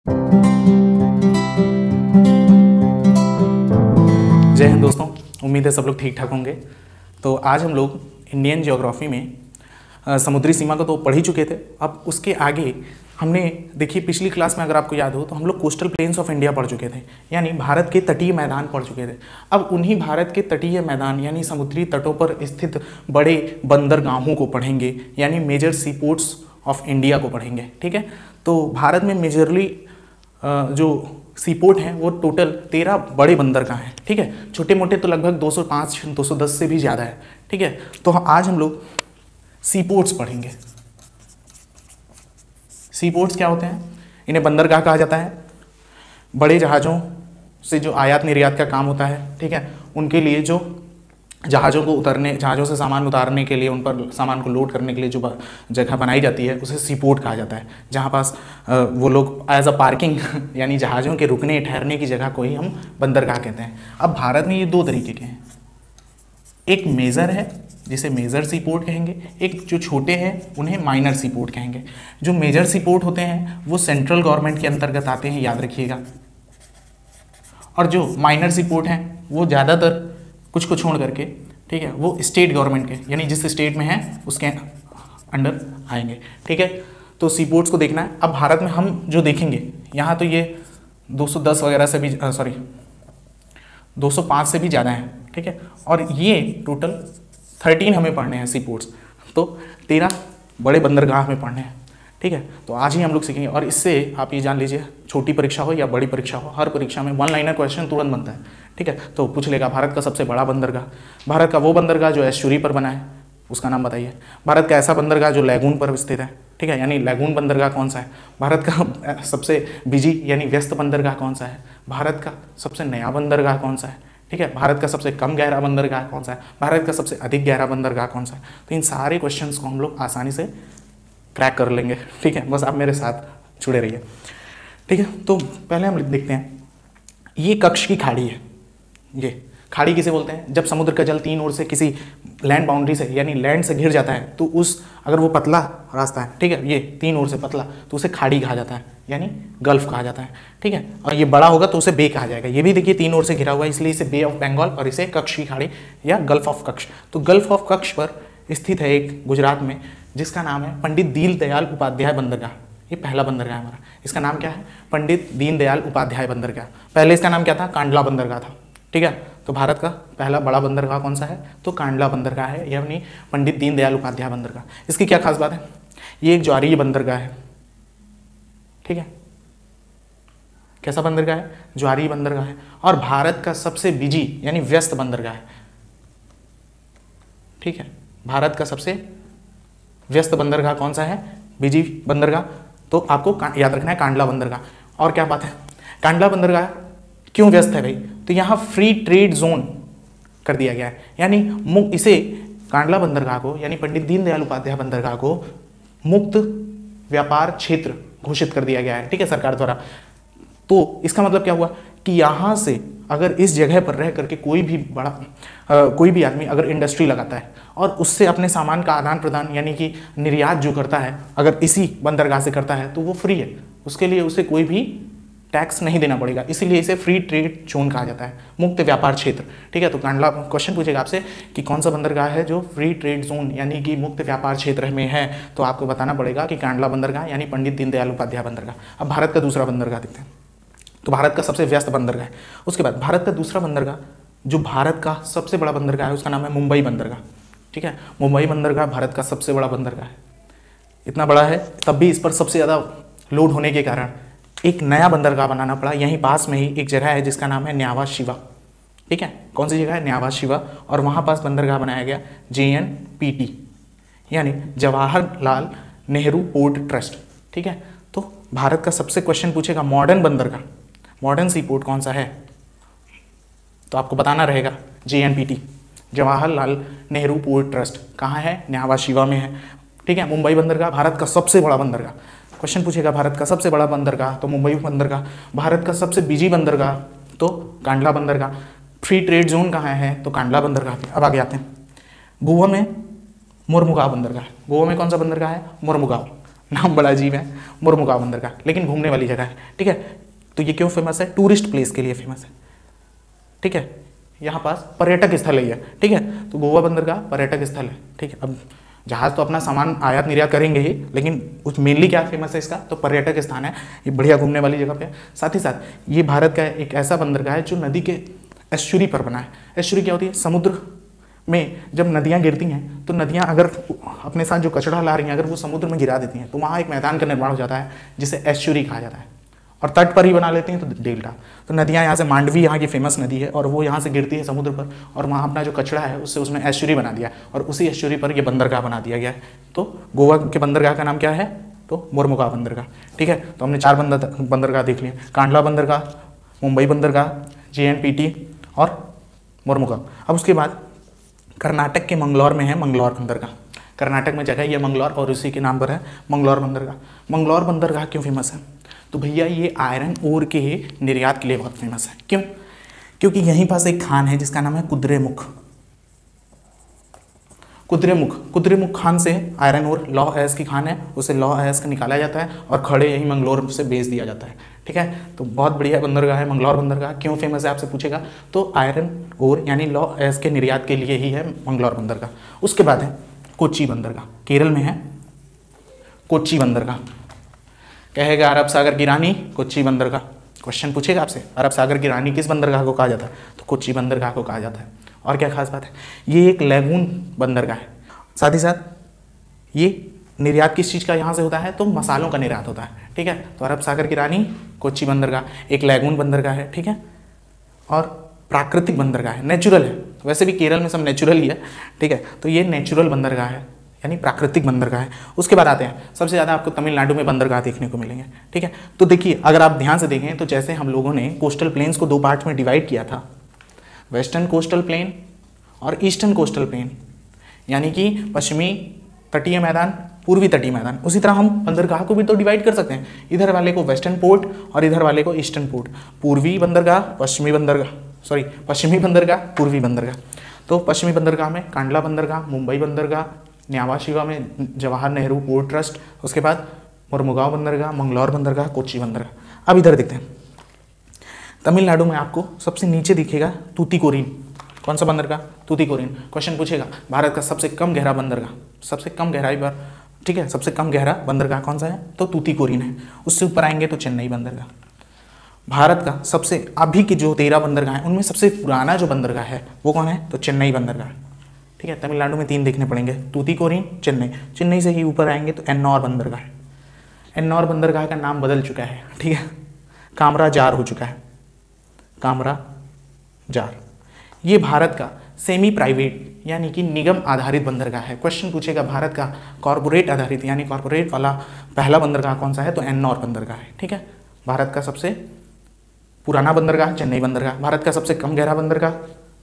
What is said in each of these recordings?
जय हिंद दोस्तों, उम्मीद है सब लोग ठीक ठाक होंगे। तो आज हम लोग इंडियन ज्योग्राफी में समुद्री सीमा को तो पढ़ ही चुके थे। अब उसके आगे हमने देखिए पिछली क्लास में अगर आपको याद हो तो हम लोग कोस्टल प्लेन्स ऑफ इंडिया पढ़ चुके थे, यानी भारत के तटीय मैदान पढ़ चुके थे। अब उन्हीं भारत के तटीय मैदान यानी समुद्री तटों पर स्थित बड़े बंदरगाहों को पढ़ेंगे, यानी major sea ports of India को पढ़ेंगे। ठीक है, तो भारत में मेजरली जो सीपोर्ट हैं वो टोटल 13 बड़े बंदरगाह हैं। ठीक है, छोटे मोटे तो लगभग 205 210 से भी ज़्यादा है। ठीक है, तो आज हम लोग सीपोर्ट्स पढ़ेंगे। सीपोर्ट्स क्या होते हैं? इन्हें बंदरगाह कहा जाता है। बड़े जहाज़ों से जो आयात निर्यात का काम होता है, ठीक है, उनके लिए जो जहाज़ों से सामान उतारने के लिए, उन पर सामान को लोड करने के लिए जो जगह बनाई जाती है उसे सीपोर्ट कहा जाता है, जहाँ पास वो लोग एज अ पार्किंग यानी जहाज़ों के रुकने ठहरने की जगह को ही हम बंदरगाह कहते हैं। अब भारत में ये दो तरीके के हैं, एक मेजर है जिसे मेजर सीपोर्ट कहेंगे, एक जो छोटे हैं उन्हें माइनर सीपोर्ट कहेंगे। जो मेजर सीपोर्ट होते हैं वो सेंट्रल गवर्नमेंट के अंतर्गत आते हैं, याद रखिएगा, और जो माइनर सीपोर्ट हैं वो ज़्यादातर कुछ को छोड़ करके, ठीक है, वो स्टेट गवर्नमेंट के यानी जिस स्टेट में है उसके अंडर आएंगे। ठीक है, तो सीपोर्ट्स को देखना है। अब भारत में हम जो देखेंगे यहाँ तो ये 210 वगैरह से भी 205 से भी ज़्यादा है। ठीक है, और ये टोटल 13 हमें पढ़ने हैं सीपोर्ट्स, तो 13 बड़े बंदरगाह हमें पढ़ने हैं। ठीक है, तो आज ही हम लोग सीखेंगे। और इससे आप ये जान लीजिए, छोटी परीक्षा हो या बड़ी परीक्षा हो, हर परीक्षा में वन लाइनर क्वेश्चन तुरंत बनता है। ठीक है, तो पूछ लेगा भारत का सबसे बड़ा बंदरगाह, भारत का वो बंदरगाह जो एस्चुरी पर बना है उसका नाम बताइए, भारत का ऐसा बंदरगाह जो लैगून पर स्थित है। ठीक है, यानी लैगून बंदरगाह कौन सा है, भारत का सबसे बिजी यानी व्यस्त बंदरगाह कौन सा है, भारत का सबसे नया बंदरगाह कौन सा है, ठीक है, भारत का सबसे कम गहरा बंदरगाह कौन सा है, भारत का सबसे अधिक गहरा बंदरगाह कौन सा है। तो इन सारे क्वेश्चंस को हम लोग आसानी से क्रैक कर लेंगे। ठीक है, बस आप मेरे साथ जुड़े रहिए। ठीक है, तो पहले हम देखते हैं, ये कक्ष की खाड़ी है। ये खाड़ी किसे बोलते हैं? जब समुद्र का जल तीन ओर से किसी लैंड बाउंड्री से यानी लैंड से घिर जाता है तो उस अगर वो पतला रास्ता है, ठीक है, ये तीन ओर से पतला, तो उसे खाड़ी कहा जाता है यानी गल्फ कहा जाता है। ठीक है, और ये बड़ा होगा तो उसे बे कहा जाएगा। ये भी देखिए तीन ओर से घिरा हुआ है, इसलिए इसे बे ऑफ बंगाल और इसे कक्ष की खाड़ी या गल्फ ऑफ कक्ष। तो गल्फ ऑफ कक्ष पर स्थित है एक गुजरात में, जिसका नाम है पंडित दीनदयाल उपाध्याय बंदरगाह। ये पहला बंदरगाह है हमारा। इसका नाम क्या है? पंडित दीनदयाल उपाध्याय बंदरगाह। पहले इसका नाम क्या था? कांडला बंदरगाह था। ठीक है, तो भारत का पहला बड़ा बंदरगाह कौन सा है? तो कांडला बंदरगाह है, यानी पंडित दीनदयाल उपाध्याय बंदरगाह। इसकी क्या खास बात है? ये एक ज्वारीय बंदरगाह है। ठीक है, कैसा बंदरगाह है? ज्वारीय बंदरगाह है, और भारत का सबसे बिजी यानी व्यस्त बंदरगाह है। ठीक है, भारत का सबसे व्यस्त बंदरगाह कौन सा है? बिजी बंदरगाह। तो आपको याद रखना है कांडला बंदरगाह। और क्या बात है, कांडला बंदरगाह क्यों व्यस्त है भाई? तो यहाँ फ्री ट्रेड जोन कर दिया गया है, यानी इसे कांडला बंदरगाह को यानी पंडित दीनदयाल उपाध्याय बंदरगाह को मुक्त व्यापार क्षेत्र घोषित कर दिया गया है। ठीक है, सरकार द्वारा। तो इसका मतलब क्या हुआ कि यहाँ से अगर इस जगह पर रह करके कोई भी आदमी अगर इंडस्ट्री लगाता है और उससे अपने सामान का आदान प्रदान यानी कि निर्यात जो करता है अगर इसी बंदरगाह से करता है तो वो फ्री है, उसके लिए उसे कोई भी टैक्स नहीं देना पड़ेगा, इसीलिए इसे फ्री ट्रेड जोन कहा जाता है, मुक्त व्यापार क्षेत्र। ठीक है, तो कांडला क्वेश्चन पूछेगा आपसे कि कौन सा बंदरगाह है जो फ्री ट्रेड जोन यानी कि मुक्त व्यापार क्षेत्र में है, तो आपको बताना पड़ेगा कि कांडला बंदरगाह यानी पंडित दीनदयाल उपाध्याय बंदरगाह। अब भारत का दूसरा बंदरगाह देखते हैं। तो भारत का सबसे व्यस्त बंदरगाह है। उसके बाद भारत का दूसरा बंदरगाह जो भारत का सबसे बड़ा बंदरगाह है उसका नाम है मुंबई बंदरगाह। ठीक है, मुंबई बंदरगाह भारत का सबसे बड़ा बंदरगाह है। इतना बड़ा है तब भी इस पर सबसे ज़्यादा लोड होने के कारण एक नया बंदरगाह बनाना पड़ा। यहीं पास में ही एक जगह है जिसका नाम है न्यावा शिवा। ठीक है, कौन सी जगह है? न्यावा शिवा। और वहाँ पास बंदरगाह बनाया गया JNPT यानी जवाहरलाल नेहरू पोर्ट ट्रस्ट। ठीक है, तो भारत का सबसे क्वेश्चन पूछेगा मॉडर्न बंदरगाह, मॉडर्न सी पोर्ट कौन सा है, तो आपको बताना रहेगा JNPT Jawaharlal Nehru port trust कहाँ है? न्यावा शिवा में है। ठीक है, मुंबई बंदरगाह भारत का सबसे बड़ा बंदरगाह। क्वेश्चन पूछेगा भारत का सबसे बड़ा बंदरगाह तो मुंबई बंदरगाह, भारत का सबसे बिजी बंदरगाह तो कांडला बंदरगाह, फ्री ट्रेड जोन कहाँ है? तो कांडला बंदरगाह पे। अब आगे आते हैं, गोवा में मुर्मुगांव बंदरगाह। गोवा में कौन सा बंदरगाह है? मुर्मुगांव। नाम बड़ा अजीब है, मुर्मुगांव बंदरगाह, लेकिन घूमने वाली जगह है, ठीक है। तो ये क्यों फेमस है? टूरिस्ट प्लेस के लिए फेमस है, ठीक है। यहाँ पास पर्यटक स्थल है, ठीक है। तो गोवा बंदरगाह पर्यटक स्थल है, ठीक है। अब जहाज तो अपना सामान आयात निर्यात करेंगे ही, लेकिन उस मेनली क्या फेमस है इसका? तो पर्यटक स्थान है, ये बढ़िया घूमने वाली जगह पे है। साथ ही साथ ये भारत का एक ऐसा बंदरगाह है जो नदी के एस्चुरी पर बना है। एस्चुरी क्या होती है? समुद्र में जब नदियाँ गिरती हैं तो नदियाँ अगर अपने साथ जो कचरा ला रही हैं अगर वो समुद्र में गिरा देती हैं तो वहाँ एक मैदान का निर्माण हो जाता है जिसे एस्चुरी कहा जाता है। और तट पर ही बना लेते हैं तो डेल्टा। तो नदियाँ यहाँ से, मांडवी यहाँ की फेमस नदी है और वो यहाँ से गिरती है समुद्र पर और वहाँ अपना जो कचरा है उससे उसने एस्चुरी बना दिया और उसी एस्चुरी पर ये बंदरगाह बना दिया गया है। तो गोवा के बंदरगाह का नाम क्या है? तो मुर्मुगांव बंदरगाह, ठीक है। तो हमने 4 बंदरगाह देख लिए, कांडला बंदरगाह, मुंबई बंदरगाह, JNPT और मुर्मुगांव। अब उसके बाद कर्नाटक के मंगलौर में है मंगलौर बंदरगाह। कर्नाटक में जगह ये मंगलौर और उसी के नाम पर है मंगलौर बंदरगाह। मंगलौर बंदरगाह क्यों फेमस है? तो भैया ये आयरन ओर के निर्यात के लिए बहुत फेमस है। क्यों? क्योंकि यहीं पास एक खान है जिसका नाम है कुद्रेमुख। कुद्रेमुख खान से आयरन ओर लौह अयस्क की खान है, उसे लौह अयस्क निकाला जाता है और खड़े यहीं मंगलौर से बेच दिया जाता है, ठीक है। तो बहुत बढ़िया बंदरगाह है मंगलौर बंदरगाह। क्यों फेमस है आपसे पूछेगा? तो आयरन ओर यानी लौह अयस्क के निर्यात के लिए ही है मंगलौर बंदरगाह। उसके बाद है कोच्चि बंदरगाह, केरल में है कोच्चि बंदरगाह। कहेगा अरब सागर की रानी कोच्चि बंदरगाह, क्वेश्चन पूछेगा आपसे अरब सागर की रानी किस बंदरगाह को कहा जाता है? तो कोच्चि बंदरगाह को कहा जाता है। और क्या खास बात है? ये एक लैगून बंदरगाह है। साथ ही साथ ये निर्यात किस चीज़ का यहाँ से होता है? तो मसालों का निर्यात होता है, ठीक है। तो अरब सागर की रानी कोच्चि बंदरगाह एक लैगून बंदरगाह है, ठीक है। और प्राकृतिक बंदरगाह है, नेचुरल है। वैसे भी केरल में सब नेचुरल ही है, ठीक है। तो ये नेचुरल बंदरगाह है यानी प्राकृतिक बंदरगाह है। उसके बाद आते हैं सबसे ज़्यादा आपको तमिलनाडु में बंदरगाह देखने को मिलेंगे, ठीक है। तो देखिए अगर आप ध्यान से देखें तो जैसे हम लोगों ने कोस्टल प्लेन्स को 2 पार्ट में डिवाइड किया था, वेस्टर्न कोस्टल प्लेन और ईस्टर्न कोस्टल प्लेन, यानी कि पश्चिमी तटीय मैदान, पूर्वी तटीय मैदान। उसी तरह हम बंदरगाह को भी तो डिवाइड कर सकते हैं, इधर वाले को वेस्टर्न पोर्ट और इधर वाले को ईस्टर्न पोर्ट। पूर्वी बंदरगाह, पश्चिमी बंदरगाह, पूर्वी बंदरगाह। तो पश्चिमी बंदरगाह में कांडला बंदरगाह, मुंबई बंदरगाह, न्यावा शिवा में जवाहर नेहरू पोर्ट ट्रस्ट, उसके बाद मुर्मुगांव बंदरगाह, मंगलौर बंदरगाह, कोच्चि बंदरगाह। अब इधर देखते हैं तमिलनाडु में आपको सबसे नीचे दिखेगा तूतीकोरिन। कौन सा बंदरगाह? तूतीकोरिन। क्वेश्चन पूछेगा भारत का सबसे कम गहरा बंदरगाह, सबसे कम गहराई पर, ठीक है, सबसे कम गहरा बंदरगाह कौन सा है? तो तूतीकोरिन है। उससे ऊपर आएंगे तो चेन्नई बंदरगाह। भारत का सबसे अभी के जो 13 बंदरगाह हैं उनमें सबसे पुराना जो बंदरगाह है वो कौन है? तो चेन्नई बंदरगाह, ठीक है। तमिलनाडु में 3 देखने पड़ेंगे, तूतीकोरिन, चेन्नई। चेन्नई से ही ऊपर आएंगे तो एन्नौर बंदरगाह है। एन्नौर बंदरगाह का नाम बदल चुका है, ठीक है, कामराजार हो चुका है, कामराजार। ये भारत का सेमी प्राइवेट यानी कि निगम आधारित बंदरगाह है। क्वेश्चन पूछेगा भारत का कॉर्पोरेट आधारित यानी कॉर्पोरेट वाला पहला बंदरगाह कौन सा है? तो एन्नौर बंदरगाह है, ठीक है। भारत का सबसे पुराना बंदरगाह चेन्नई बंदरगाह। भारत का सबसे कम गहरा बंदरगाह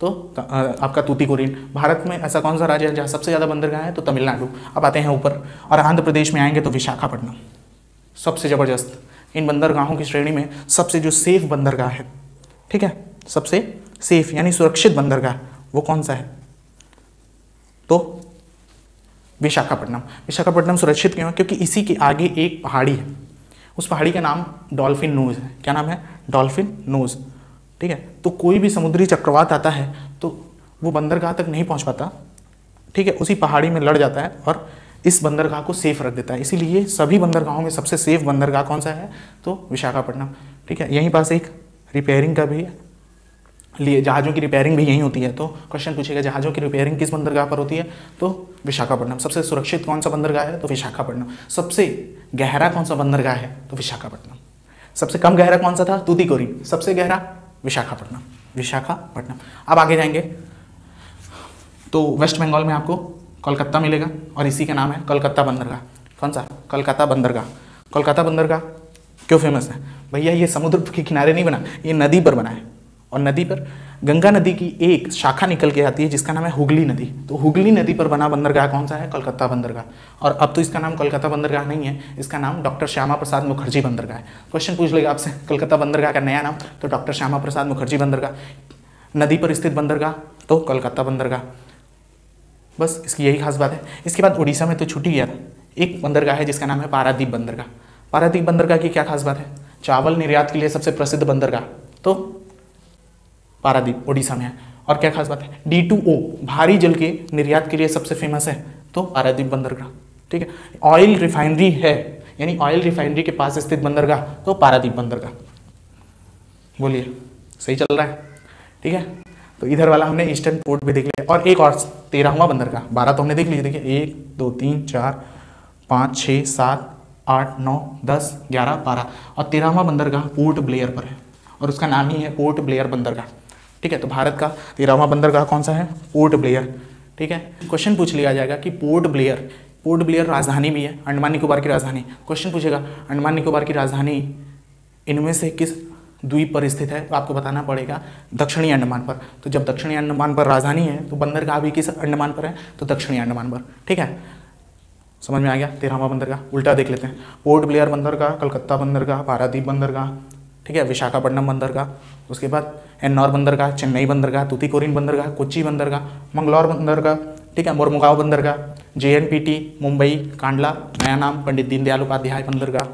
तो आपका तूतीकोरिन। भारत में ऐसा कौन सा राज्य है जहाँ सबसे ज़्यादा बंदरगाह है? तो तमिलनाडु। अब आते हैं ऊपर और आंध्र प्रदेश में आएंगे तो विशाखापट्टनम, सबसे ज़बरदस्त। इन बंदरगाहों की श्रेणी में सबसे जो सेफ बंदरगाह है, ठीक है, सबसे सेफ यानी सुरक्षित बंदरगाह वो कौन सा है? तो विशाखापट्टनम। विशाखापट्टनम सुरक्षित क्यों है? क्योंकि इसी के आगे एक पहाड़ी है, उस पहाड़ी का नाम डॉल्फिन नोज है। क्या नाम है? डॉल्फिन नोज, ठीक है। तो कोई भी समुद्री चक्रवात आता है तो वो बंदरगाह तक नहीं पहुंच पाता, ठीक है, उसी पहाड़ी में लड़ जाता है और इस बंदरगाह को सेफ रख देता है। इसीलिए सभी बंदरगाहों में सबसे सेफ बंदरगाह कौन सा है? तो विशाखापट्टनम, ठीक है। यहीं पास एक रिपेयरिंग का भी लिए, जहाज़ों की रिपेयरिंग भी यहीं होती है। तो क्वेश्चन पूछेगा जहाज़ों की रिपेयरिंग किस बंदरगाह पर होती है? तो विशाखापट्टनम। सबसे सुरक्षित कौन सा बंदरगाह है? तो विशाखापट्टनम। सबसे गहरा कौन सा बंदरगाह है? तो विशाखापट्टनम। सबसे कम गहरा कौन सा था? तूतीकोरिन। सबसे गहरा विशाखापट्टनम, विशाखापट्टनम। अब आगे जाएंगे तो वेस्ट बंगाल में आपको कोलकाता मिलेगा और इसी का नाम है कोलकाता बंदरगाह। कौन सा? कोलकाता बंदरगाह। कोलकाता बंदरगाह क्यों फेमस है? भैया ये समुद्र के किनारे नहीं बना, ये नदी पर बना है और नदी पर गंगा नदी की एक शाखा निकल के आती है जिसका नाम है हुगली नदी। तो हुगली नदी पर बना बंदरगाह कौन सा है? कोलकाता बंदरगाह। और अब तो इसका नाम कोलकाता बंदरगाह नहीं है, इसका नाम डॉक्टर श्यामा प्रसाद मुखर्जी बंदरगाह है। क्वेश्चन पूछ लेगा आपसे कोलकाता बंदरगाह का नया नाम, तो डॉक्टर श्यामा प्रसाद मुखर्जी बंदरगाह। नदी पर स्थित बंदरगाह तो कोलकाता बंदरगाह। बस इसकी यही खास बात है। इसके बाद उड़ीसा में तो छूट ही गया था, एक बंदरगाह है जिसका नाम है पारादीप बंदरगाह। पारादीप बंदरगाह की क्या खास बात है? चावल निर्यात के लिए सबसे प्रसिद्ध बंदरगाह तो पारादीप उड़ीसा में है। और क्या खास बात है? D2O भारी जल के निर्यात के लिए सबसे फेमस है तो पारादीप बंदरगाह। ठीक है, ऑयल रिफाइनरी है, यानी ऑयल रिफाइनरी के पास स्थित बंदरगाह तो पारादीप बंदरगाह। बोलिए सही चल रहा है? ठीक है, तो इधर वाला हमने ईस्टर्न पोर्ट भी देख लिया। और एक और 13वां बंदरगाह, 12 तो हमने देख लिए। देखिए 1 2 3 4 5 6 7 8 9 10 11 12 और 13वां बंदरगाह पोर्ट ब्लेयर पर है और उसका नाम ही है पोर्ट ब्लेयर बंदरगाह। ठीक है, तो भारत का 13वां बंदरगाह कौन सा है? Port Blair. ठीक है, क्वेश्चन पूछ लिया जाएगा कि पोर्ट ब्लेयर राजधानी भी है, अंडमान निकोबार की राजधानी। क्वेश्चन पूछेगा अंडमान निकोबार की राजधानी इनमें से किस द्वीप पर स्थित है? तो आपको बताना पड़ेगा दक्षिणी अंडमान पर। तो जब दक्षिणी अंडमान पर राजधानी है तो बंदरगाह भी किस अंडमान पर है? तो दक्षिणी अंडमान पर। ठीक है, समझ में आ गया? 13वां बंदरगाह उल्टा देख लेते हैं। पोर्ट ब्लेयर बंदरगाह, कलकत्ता बंदरगाह, पारादीप बंदरगाह, ठीक है, विशाखापट्टनम बंदरगाह, उसके बाद एन्नौर बंदरगाह, चेन्नई बंदरगाह, तूतीकोरिन बंदरगाह, कोच्चि बंदरगाह, मंगलौर बंदरगाह, ठीक है, मोरमुगांव बंदरगाह, JNPT मुंबई, कांडला, नया नाम पंडित दीनदयाल उपाध्याय बंदरगाह।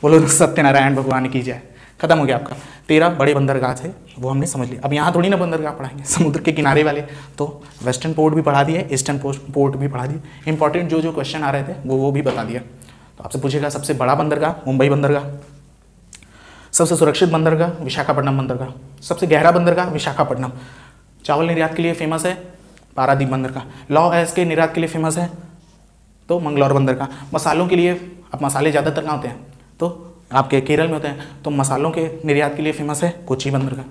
बोलो सत्यनारायण भगवान की जय। खत्म हो गया आपका। 13 बड़े बंदरगाह थे वो हमने समझ लिया। अब यहाँ थोड़ी ना बंदरगाह पढ़ाएंगे, समुद्र के किनारे वाले तो वेस्टर्न पोर्ट भी पढ़ा दिए, ईस्टर्न पोर्ट भी पढ़ा दिए। इंपॉर्टेंट जो क्वेश्चन आ रहे थे वो भी बता दिया। तो आपसे पूछेगा सबसे बड़ा बंदरगाह मुंबई बंदरगाह, सबसे सुरक्षित बंदरगाह विशाखापट्टनम बंदरगाह, सबसे गहरा बंदरगाह विशाखापट्टनम, चावल निर्यात के लिए फेमस है पारादीप बंदरगाह, लौ ऐश के निर्यात के लिए फेमस है तो मंगलौर बंदरगाह, मसालों के लिए, अब मसाले ज़्यादातर कहाँ होते हैं? तो आपके केरल में होते हैं, तो मसालों के निर्यात के लिए फेमस है कोच्चि बंदरगाह।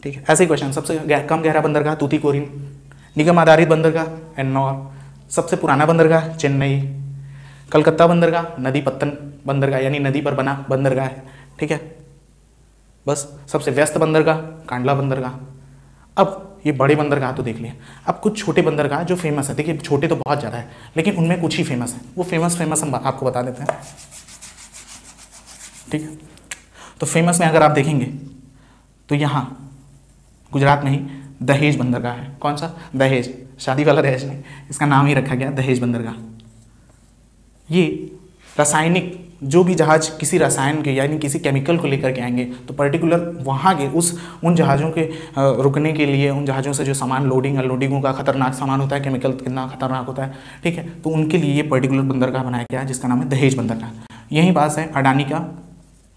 ठीक है, ऐसे क्वेश्चन। सबसे कम गहरा बंदरगाह तूतीकोरिन, निगम आधारित बंदरगाह एन्नौर, सबसे पुराना बंदरगाह चेन्नई, कलकत्ता बंदरगाह नदी पत्तन बंदरगाह यानी नदी पर बना बंदरगाह है। ठीक है, बस सबसे व्यस्त बंदरगाह कांडला बंदरगाह। अब ये बड़े बंदरगाह तो देख लिए, अब कुछ छोटे बंदरगाह जो फेमस है। देखिए छोटे तो बहुत ज़्यादा है लेकिन उनमें कुछ ही फेमस है, वो फेमस हम आपको बता देते हैं। ठीक है, तो फेमस में अगर आप देखेंगे तो यहाँ गुजरात में ही दहेज बंदरगाह है। कौन सा? दहेज, शादी वाला दहेज नहीं, इसका नाम ही रखा गया दहेज बंदरगाह। ये रासायनिक जो भी जहाज किसी रसायन के यानी किसी केमिकल को लेकर के आएंगे तो पर्टिकुलर वहाँ के उन जहाज़ों के रुकने के लिए, उन जहाज़ों से जो सामान लोडिंग अनलोडिंगों का खतरनाक सामान होता है, केमिकल कितना खतरनाक होता है, ठीक है, तो उनके लिए ये पर्टिकुलर बंदरगाह बनाया गया है जिसका नाम है दहेज बंदरगाह। यही पास है अडानी का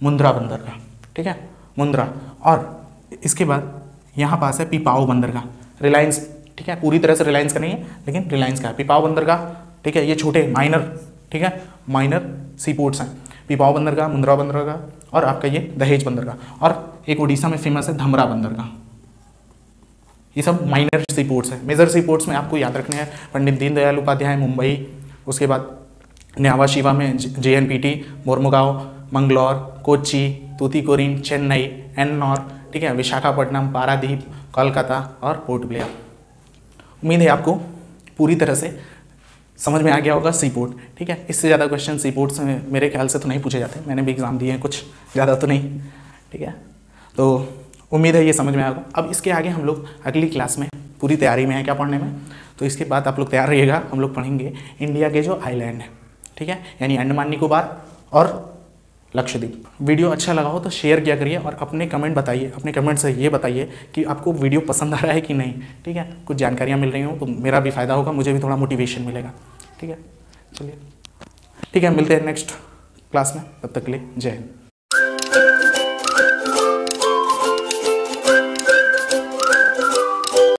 मुंद्रा बंदरगाह। ठीक है, मुंद्रा। और इसके बाद यहाँ पास है पीपाओ बंदरगाह, रिलायंस। ठीक है, पूरी तरह से रिलायंस का नहीं है लेकिन रिलायंस का है पीपाओ बंदरगाह। ठीक है, ये छोटे माइनर, ठीक है, माइनर सी पोर्ट्स हैं, पीपाओ बंदरगाह, मुंद्रा बंदरगाह और आपका ये दहेज बंदरगाह। और एक उड़ीसा में फेमस है धमरा बंदरगाह। ये सब माइनर सी पोर्ट्स हैं। मेजर सी पोर्ट्स में आपको याद रखने हैं पंडित दीनदयाल उपाध्याय मुंबई, उसके बाद न्यावा शिवा में JNPT, मोरमुगांव, मंगलौर, कोच्चि, तूतीकोरिन, चेन्नई, एन्नौर, ठीक है, विशाखापट्टनम, पारादीप, कोलकाता और पोर्ट ब्लेयर। उम्मीद है आपको पूरी तरह से समझ में आ गया होगा सी पोर्ट। ठीक है, इससे ज़्यादा क्वेश्चन सी पोर्ट से मेरे ख्याल से तो नहीं पूछे जाते, मैंने भी एग्ज़ाम दिए हैं कुछ, ज़्यादा तो नहीं। ठीक है, तो उम्मीद है ये समझ में आएगा। अब इसके आगे हम लोग अगली क्लास में पूरी तैयारी में है क्या पढ़ने में, तो इसके बाद आप लोग तैयार रहिएगा। हम लोग पढ़ेंगे इंडिया के जो आइलैंड है, ठीक है, यानी अंडमान निकोबार और लक्षद्वीप। वीडियो अच्छा लगा हो तो शेयर किया करिए और अपने कमेंट बताइए, अपने कमेंट से ये बताइए कि आपको वीडियो पसंद आ रहा है कि नहीं। ठीक है, कुछ जानकारियाँ मिल रही हो तो मेरा भी फ़ायदा होगा, मुझे भी थोड़ा मोटिवेशन मिलेगा। ठीक है, चलिए ठीक है, मिलते हैं नेक्स्ट क्लास में, तब तक के लिए जय हिंद।